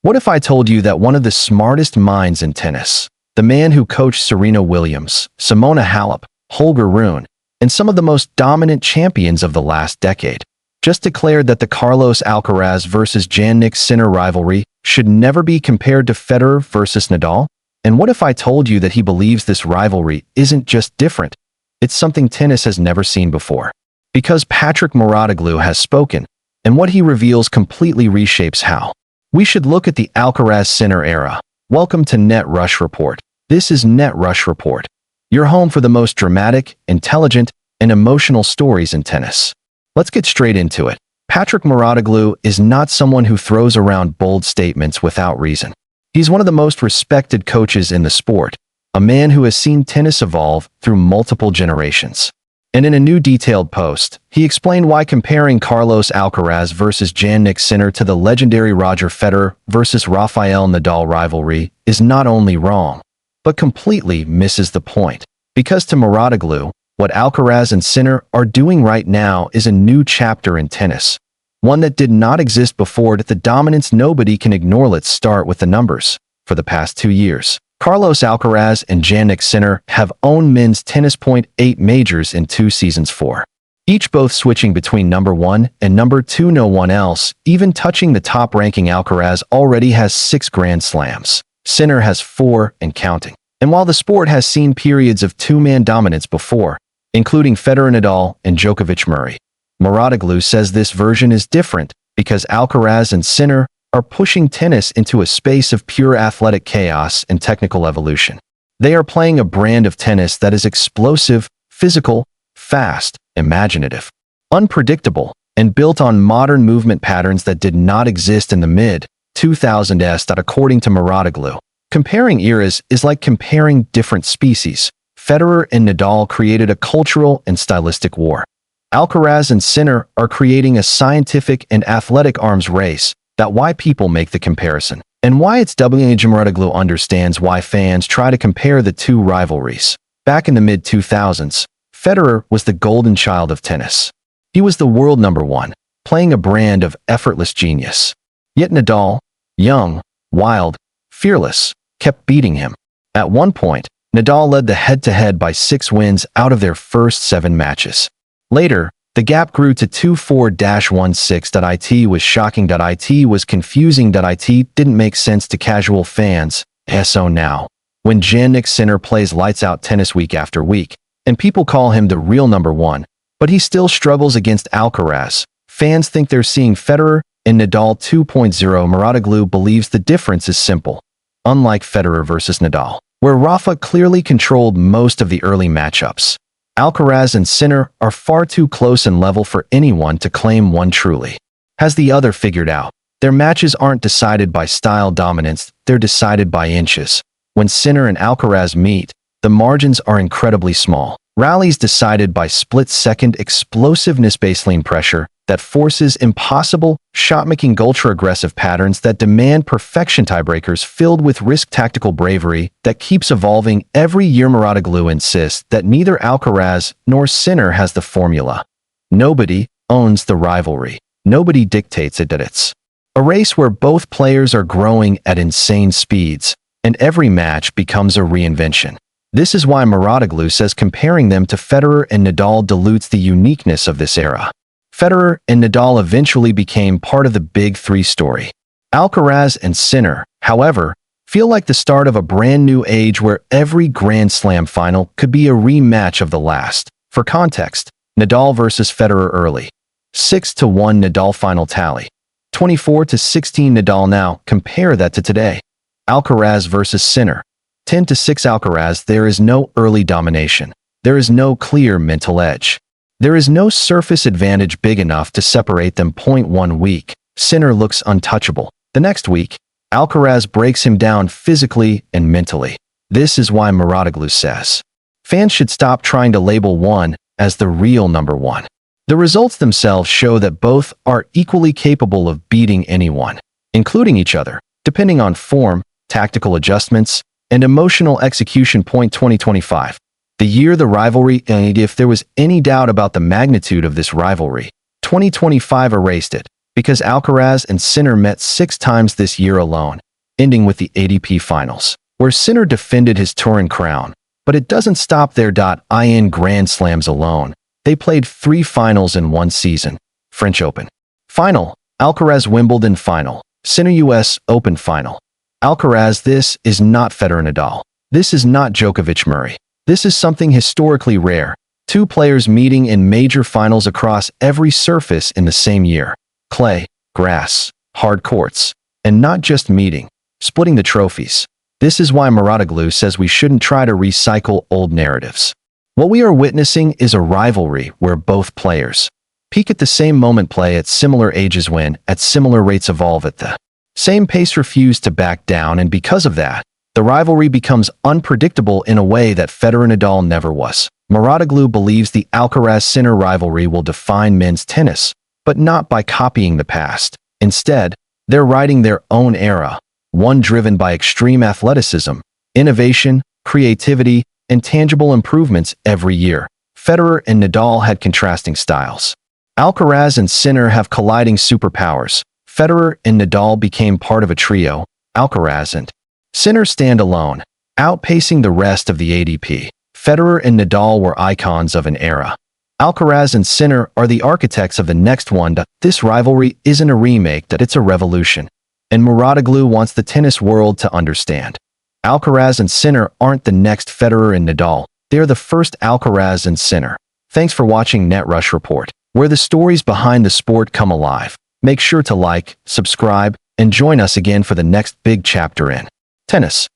What if I told you that one of the smartest minds in tennis, the man who coached Serena Williams, Simona Halep, Holger Rune, and some of the most dominant champions of the last decade, just declared that the Carlos Alcaraz versus Jannik Sinner rivalry should never be compared to Federer versus Nadal? And what if I told you that he believes this rivalry isn't just different, it's something tennis has never seen before? Because Patrick Mouratoglou has spoken, and what he reveals completely reshapes how we should look at the Alcaraz-Sinner era. Welcome to Net Rush Report. This is Net Rush Report, your home for the most dramatic, intelligent, and emotional stories in tennis. Let's get straight into it. Patrick Mouratoglou is not someone who throws around bold statements without reason. He's one of the most respected coaches in the sport, a man who has seen tennis evolve through multiple generations. And in a new detailed post, he explained why comparing Carlos Alcaraz versus Jannik Sinner to the legendary Roger Federer versus Rafael Nadal rivalry is not only wrong, but completely misses the point. Because to Mouratoglou, what Alcaraz and Sinner are doing right now is a new chapter in tennis, one that did not exist before. The dominance nobody can ignore. Let's start with the numbers. For the past 2 years, Carlos Alcaraz and Jannik Sinner have owned men's tennis .8 majors in 2 seasons 4. Each both switching between number 1 and number 2. No one else, even touching the top ranking. Alcaraz already has 6 Grand Slams. Sinner has 4 and counting. And while the sport has seen periods of two-man dominance before, including Federer, Nadal, and Djokovic, Murray, Mouratoglou says this version is different because Alcaraz and Sinner are pushing tennis into a space of pure athletic chaos and technical evolution. They are playing a brand of tennis that is explosive, physical, fast, imaginative, unpredictable, and built on modern movement patterns that did not exist in the mid-2000s. According to Mouratoglou, comparing eras is like comparing different species. Federer and Nadal created a cultural and stylistic war. Alcaraz and Sinner are creating a scientific and athletic arms race. That's why people make the comparison, and why it's Mouratoglou understands why fans try to compare the two rivalries. Back in the mid-2000s, Federer was the golden child of tennis. He was the world number 1, playing a brand of effortless genius. Yet Nadal, young, wild, fearless, kept beating him. At one point, Nadal led the head-to-head by 6 wins out of their first 7 matches. Later, the gap grew to 2-4-16. It was shocking. It was confusing. It didn't make sense to casual fans. So now, when Jannik Sinner plays lights-out tennis week after week, and people call him the real number 1, but he still struggles against Alcaraz, fans think they're seeing Federer and Nadal 2.0. Mouratoglou believes the difference is simple. Unlike Federer versus Nadal, where Rafa clearly controlled most of the early matchups, Alcaraz and Sinner are far too close in level for anyone to claim one truly has the other figured out. Their matches aren't decided by style dominance, they're decided by inches. When Sinner and Alcaraz meet, the margins are incredibly small. Rallies decided by split-second explosiveness, baseline pressure that forces impossible shot-making, ultra-aggressive patterns that demand perfection, tiebreakers filled with risk, tactical bravery that keeps evolving every year. Mouratoglou insists that neither Alcaraz nor Sinner has the formula. Nobody owns the rivalry. Nobody dictates it. It's a race where both players are growing at insane speeds, and every match becomes a reinvention. This is why Mouratoglou says comparing them to Federer and Nadal dilutes the uniqueness of this era. Federer and Nadal eventually became part of the Big Three story. Alcaraz and Sinner, however, feel like the start of a brand new age where every Grand Slam final could be a rematch of the last. For context, Nadal versus Federer early. 6-1 Nadal final tally. 24-16 Nadal now. Compare that to today. Alcaraz versus Sinner. 10-6 Alcaraz. There is no early domination. There is no clear mental edge. There is no surface advantage big enough to separate them. 1 week, Sinner looks untouchable. The next week, Alcaraz breaks him down physically and mentally. This is why Mouratoglou says fans should stop trying to label one as the real number 1. The results themselves show that both are equally capable of beating anyone, including each other, depending on form, tactical adjustments, and emotional execution. 2025. The year the rivalry ended. If there was any doubt about the magnitude of this rivalry, 2025 erased it. because Alcaraz and Sinner met 6 times this year alone, ending with the ATP Finals, where Sinner defended his Turin crown. But it doesn't stop there. In Grand Slams alone, they played 3 finals in one season. French Open Final, Alcaraz Wimbledon Final, Sinner US Open Final. Alcaraz, this is not Federer Nadal. This is not Djokovic Murray. This is something historically rare. 2 players meeting in major finals across every surface in the same year. Clay, grass, hard courts, and not just meeting, splitting the trophies. This is why Mouratoglou says we shouldn't try to recycle old narratives. What we are witnessing is a rivalry where both players peak at the same moment, play at similar ages, win at similar rates, evolve at the same pace, refuse to back down, and because of that, the rivalry becomes unpredictable in a way that Federer Nadal never was. Mouratoglou believes the Alcaraz-Sinner rivalry will define men's tennis, but not by copying the past. Instead, they're writing their own era, one driven by extreme athleticism, innovation, creativity, and tangible improvements every year. Federer and Nadal had contrasting styles. Alcaraz and Sinner have colliding superpowers. Federer and Nadal became part of a trio. Alcaraz and Sinner stand alone, outpacing the rest of the ATP. Federer and Nadal were icons of an era. Alcaraz and Sinner are the architects of the next one. This rivalry isn't a remake, it's a revolution. And Mouratoglou wants the tennis world to understand. Alcaraz and Sinner aren't the next Federer and Nadal. They are the first Alcaraz and Sinner. Thanks for watching NetRush Report, where the stories behind the sport come alive. Make sure to like, subscribe, and join us again for the next big chapter in tennis.